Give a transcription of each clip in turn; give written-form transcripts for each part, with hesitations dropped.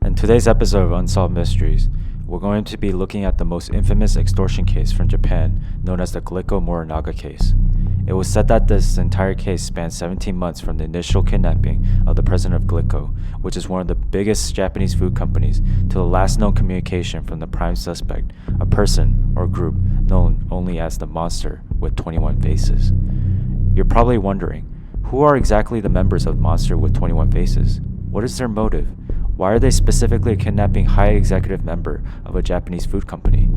In today's episode of Unsolved Mysteries, we're going to be looking at the most infamous extortion case from Japan, known as the Glico Morinaga Case. It was said that this entire case spanned 17 months from the initial kidnapping of the president of Glico, which is one of the biggest Japanese food companies, to the last known communication from the prime suspect, a person or group known only as the Monster with 21 Faces. You're probably wondering, who are exactly the members of Monster with 21 Faces? What is their motive? Why are they specifically kidnapping high executive member of a Japanese food company?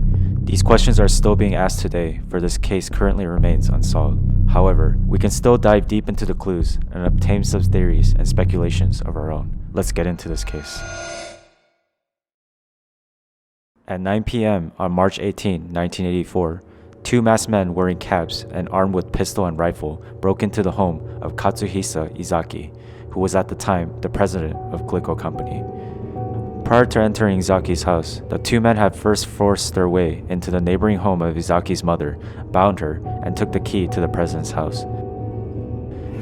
These questions are still being asked today, for this case currently remains unsolved. However, we can still dive deep into the clues and obtain some theories and speculations of our own. Let's get into this case. At 9 p.m. on March 18, 1984, two masked men wearing caps and armed with pistol and rifle broke into the home of Katsuhisa Ezaki, who was at the time the president of Glico Company. Prior to entering Ezaki's house, the two men had first forced their way into the neighboring home of Ezaki's mother, bound her, and took the key to the president's house.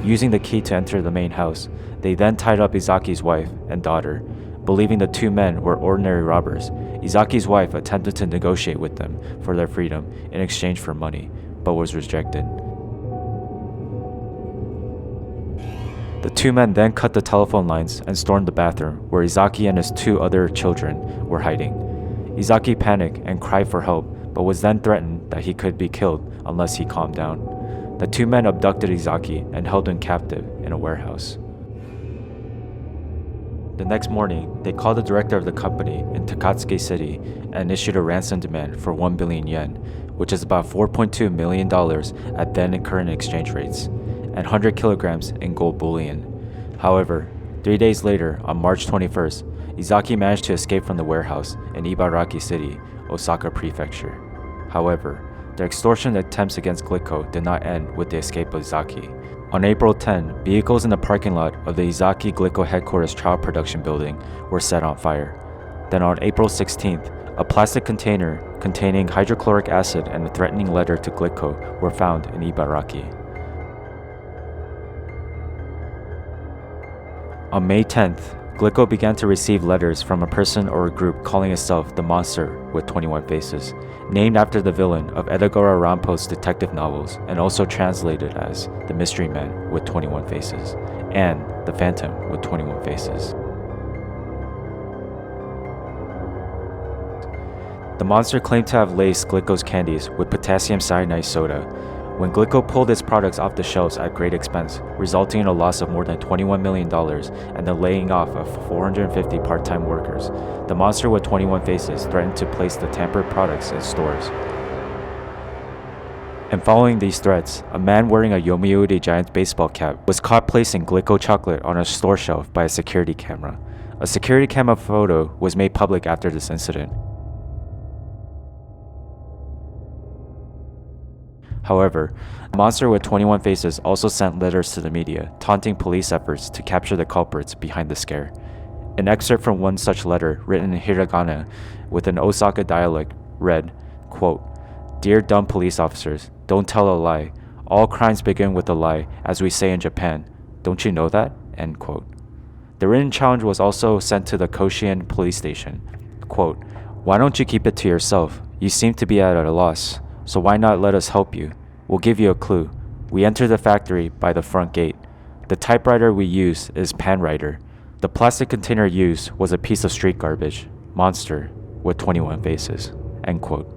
Using the key to enter the main house, they then tied up Ezaki's wife and daughter. Believing the two men were ordinary robbers, Ezaki's wife attempted to negotiate with them for their freedom in exchange for money, but was rejected. The two men then cut the telephone lines and stormed the bathroom where Ezaki and his two other children were hiding. Ezaki panicked and cried for help, but was then threatened that he could be killed unless he calmed down. The two men abducted Ezaki and held him captive in a warehouse. The next morning, they called the director of the company in Takatsuki City and issued a ransom demand for 1 billion yen, which is about $4.2 million at then and current exchange rates, and 100 kilograms in gold bullion. However, 3 days later, on March 21st, Ezaki managed to escape from the warehouse in Ibaraki City, Osaka Prefecture. However, the extortion attempts against Glico did not end with the escape of Ezaki. On April 10, vehicles in the parking lot of the Ezaki Glico headquarters child production building were set on fire. Then on April 16th, a plastic container containing hydrochloric acid and a threatening letter to Glico were found in Ibaraki. On May 10th, Glico began to receive letters from a person or a group calling itself the Monster with 21 Faces, named after the villain of Edgar Allan Poe's detective novels and also translated as the Mystery Man with 21 Faces and the Phantom with 21 Faces. The Monster claimed to have laced Glico's candies with potassium cyanide soda. When Glico pulled its products off the shelves at great expense, resulting in a loss of more than $21 million and the laying off of 450 part-time workers, the Monster with 21 Faces threatened to place the tampered products in stores. And following these threats, a man wearing a Yomiuri Giants baseball cap was caught placing Glico chocolate on a store shelf by a security camera. A security camera photo was made public after this incident. However, Monster with 21 Faces also sent letters to the media, taunting police efforts to capture the culprits behind the scare. An excerpt from one such letter, written in hiragana with an Osaka dialect, read, quote, "Dear dumb police officers, don't tell a lie. All crimes begin with a lie, as we say in Japan. Don't you know that?" End quote. The written challenge was also sent to the Koshien police station. Quote, "Why don't you keep it to yourself? You seem to be at a loss. So why not let us help you? We'll give you a clue. We entered the factory by the front gate. The typewriter we use is Panwriter. The plastic container used was a piece of street garbage. Monster with 21 Faces." End quote.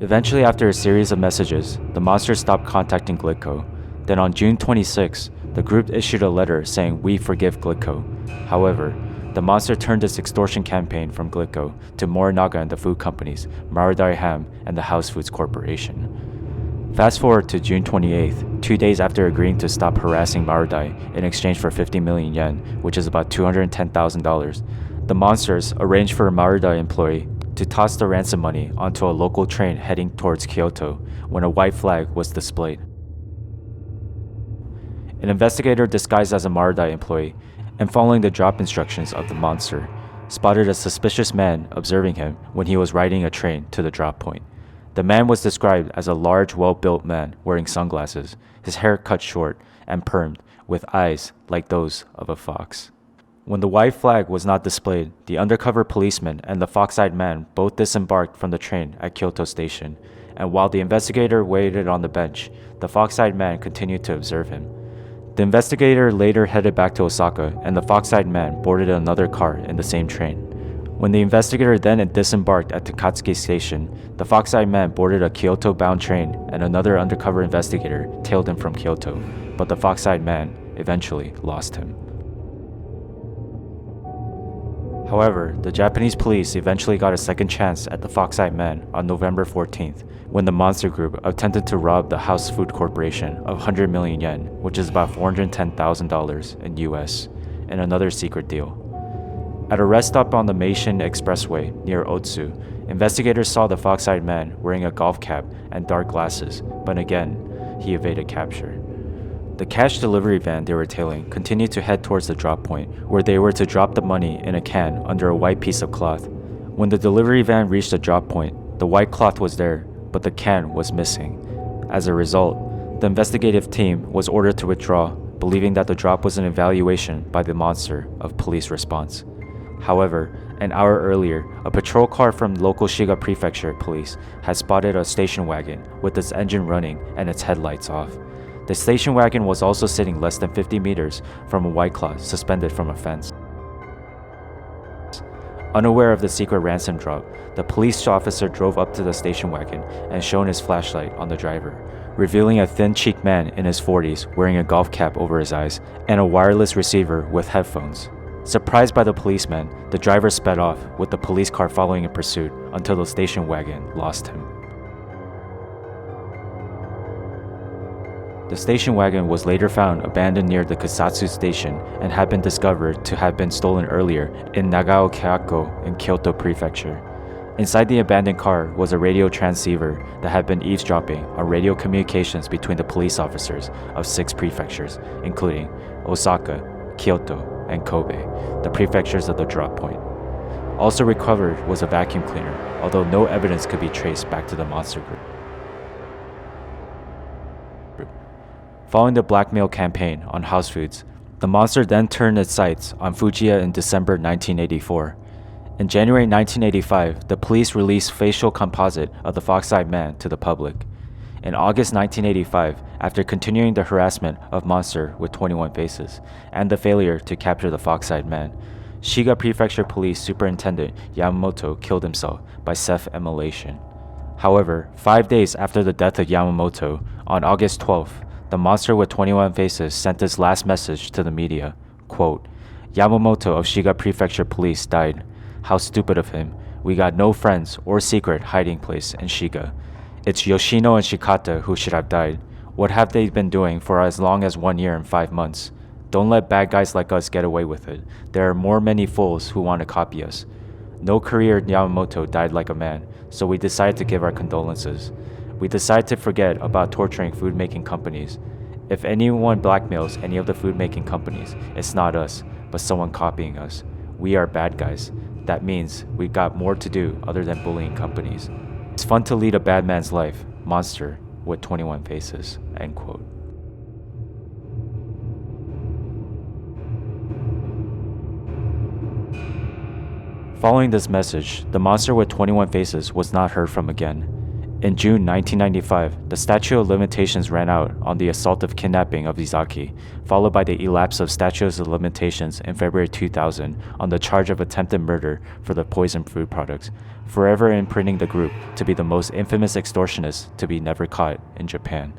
Eventually, after a series of messages, the Monster stopped contacting Glico. Then on June 26, the group issued a letter saying, "We forgive Glico." However, the Monster turned its extortion campaign from Glico to Morinaga and the food companies, Marudai Ham and the House Foods Corporation. Fast forward to June 28th, 2 days after agreeing to stop harassing Marudai in exchange for 50 million yen, which is about $210,000, the Monsters arranged for a Marudai employee to toss the ransom money onto a local train heading towards Kyoto when a white flag was displayed. An investigator disguised as a Marudai employee and following the drop instructions of the Monster, spotted a suspicious man observing him when he was riding a train to the drop point. The man was described as a large, well-built man wearing sunglasses, his hair cut short, and permed, with eyes like those of a fox. When the white flag was not displayed, the undercover policeman and the fox-eyed man both disembarked from the train at Kyoto Station, and while the investigator waited on the bench, the fox-eyed man continued to observe him. The investigator later headed back to Osaka, and the fox-eyed man boarded another car in the same train. When the investigator then disembarked at Takatsuki Station, the fox-eyed man boarded a Kyoto-bound train, and another undercover investigator tailed him from Kyoto, but the fox-eyed man eventually lost him. However, the Japanese police eventually got a second chance at the fox-eyed man on November 14th, when the monster group attempted to rob the House Food Corporation of 100 million yen, which is about $410,000 in US, in another secret deal. At a rest stop on the Meishin Expressway near Otsu, investigators saw the fox-eyed man wearing a golf cap and dark glasses, but again, he evaded capture. The cash delivery van they were tailing continued to head towards the drop point, where they were to drop the money in a can under a white piece of cloth. When the delivery van reached the drop point, the white cloth was there, but the can was missing. As a result, the investigative team was ordered to withdraw, believing that the drop was an evaluation by the monster of police response. However, an hour earlier, a patrol car from local Shiga Prefecture police had spotted a station wagon with its engine running and its headlights off. The station wagon was also sitting less than 50 meters from a white cloth suspended from a fence. Unaware of the secret ransom drop, the police officer drove up to the station wagon and shone his flashlight on the driver, revealing a thin-cheeked man in his 40s wearing a golf cap over his eyes and a wireless receiver with headphones. Surprised by the policeman, the driver sped off, with the police car following in pursuit until the station wagon lost him. The station wagon was later found abandoned near the Kusatsu station and had been discovered to have been stolen earlier in Nagaoka in Kyoto Prefecture. Inside the abandoned car was a radio transceiver that had been eavesdropping on radio communications between the police officers of 6 prefectures, including Osaka, Kyoto, and Kobe, the prefectures of the drop point. Also recovered was a vacuum cleaner, although no evidence could be traced back to the monster group. Following the blackmail campaign on house foods, the monster then turned its sights on Fujiya in December 1984. In January 1985, the police released facial composite of the fox-eyed man to the public. In August 1985, after continuing the harassment of Monster with 21 Faces and the failure to capture the fox-eyed man, Shiga Prefecture Police Superintendent Yamamoto killed himself by self-immolation. However, 5 days after the death of Yamamoto, on August 12th, the Monster with 21 Faces sent his last message to the media, quote, "Yamamoto of Shiga Prefecture Police died. How stupid of him. We got no friends or secret hiding place in Shiga. It's Yoshino and Shikata who should have died. What have they been doing for as long as 1 year and 5 months? Don't let bad guys like us get away with it. There are many fools who want to copy us. No career Yamamoto died like a man, so we decided to give our condolences. We decided to forget about torturing food-making companies. If anyone blackmails any of the food-making companies, it's not us, but someone copying us. We are bad guys. That means we got more to do other than bullying companies. It's fun to lead a bad man's life. Monster with 21 Faces." End quote. Following this message, the Monster with 21 Faces was not heard from again. In June 1995, the statute of limitations ran out on the assault of Kidnapping of Ezaki, followed by the elapse of statutes of limitations in February 2000 on the charge of attempted murder for the poisoned food products, forever imprinting the group to be the most infamous extortionists to be never caught in Japan.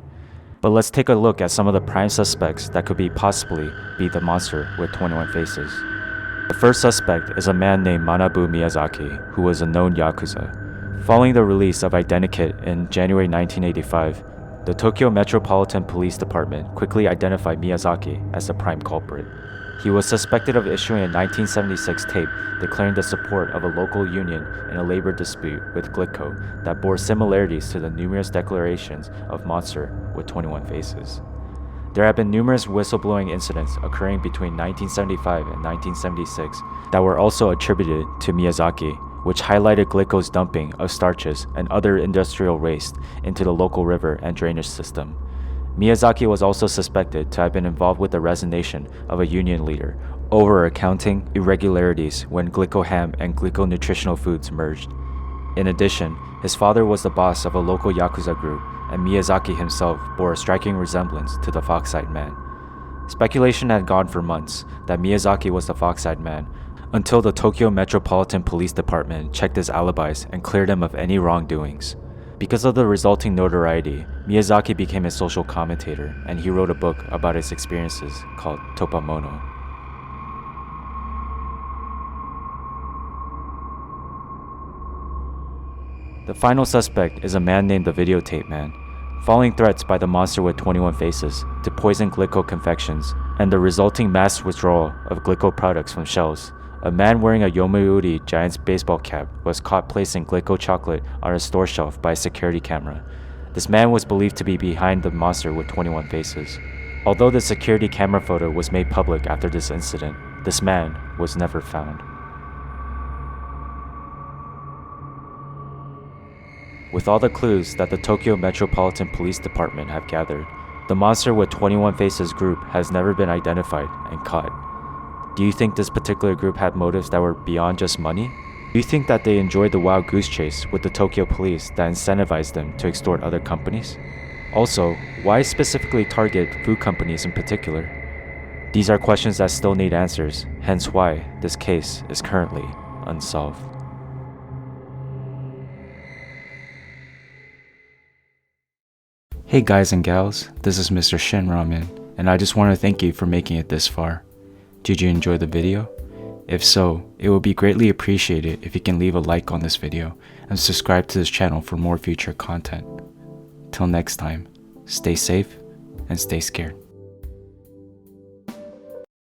But let's take a look at some of the prime suspects that could possibly be the Monster with 21 Faces. The first suspect is a man named Manabu Miyazaki, who was a known Yakuza. Following the release of Identikit in January 1985, the Tokyo Metropolitan Police Department quickly identified Miyazaki as the prime culprit. He was suspected of issuing a 1976 tape declaring the support of a local union in a labor dispute with Glico that bore similarities to the numerous declarations of Monster with 21 Faces. There have been numerous whistleblowing incidents occurring between 1975 and 1976 that were also attributed to Miyazaki, which highlighted Glico's dumping of starches and other industrial waste into the local river and drainage system. Miyazaki was also suspected to have been involved with the resignation of a union leader over accounting irregularities when Glico Ham and Glico Nutritional Foods merged. In addition, his father was the boss of a local Yakuza group, and Miyazaki himself bore a striking resemblance to the Fox-eyed man. Speculation had gone for months that Miyazaki was the Fox-eyed man, until the Tokyo Metropolitan Police Department checked his alibis and cleared him of any wrongdoings. Because of the resulting notoriety, Miyazaki became a social commentator, and he wrote a book about his experiences called Topamono. The final suspect is a man named the Videotape Man. Following threats by the monster with 21 faces to poison Glico confections and the resulting mass withdrawal of Glico products from shelves, a man wearing a Yomiuri Giants baseball cap was caught placing Glico chocolate on a store shelf by a security camera. This man was believed to be behind the monster with 21 faces. Although the security camera photo was made public after this incident, this man was never found. With all the clues that the Tokyo Metropolitan Police Department have gathered, the monster with 21 faces group has never been identified and caught. Do you think this particular group had motives that were beyond just money? Do you think that they enjoyed the wild goose chase with the Tokyo police that incentivized them to extort other companies? Also, why specifically target food companies in particular? These are questions that still need answers, hence why this case is currently unsolved. Hey guys and gals, this is Mr. Shin Ramen, and I just want to thank you for making it this far. Did you enjoy the video? If so, it would be greatly appreciated if you can leave a like on this video and subscribe to this channel for more future content. Till next time, stay safe and stay scared.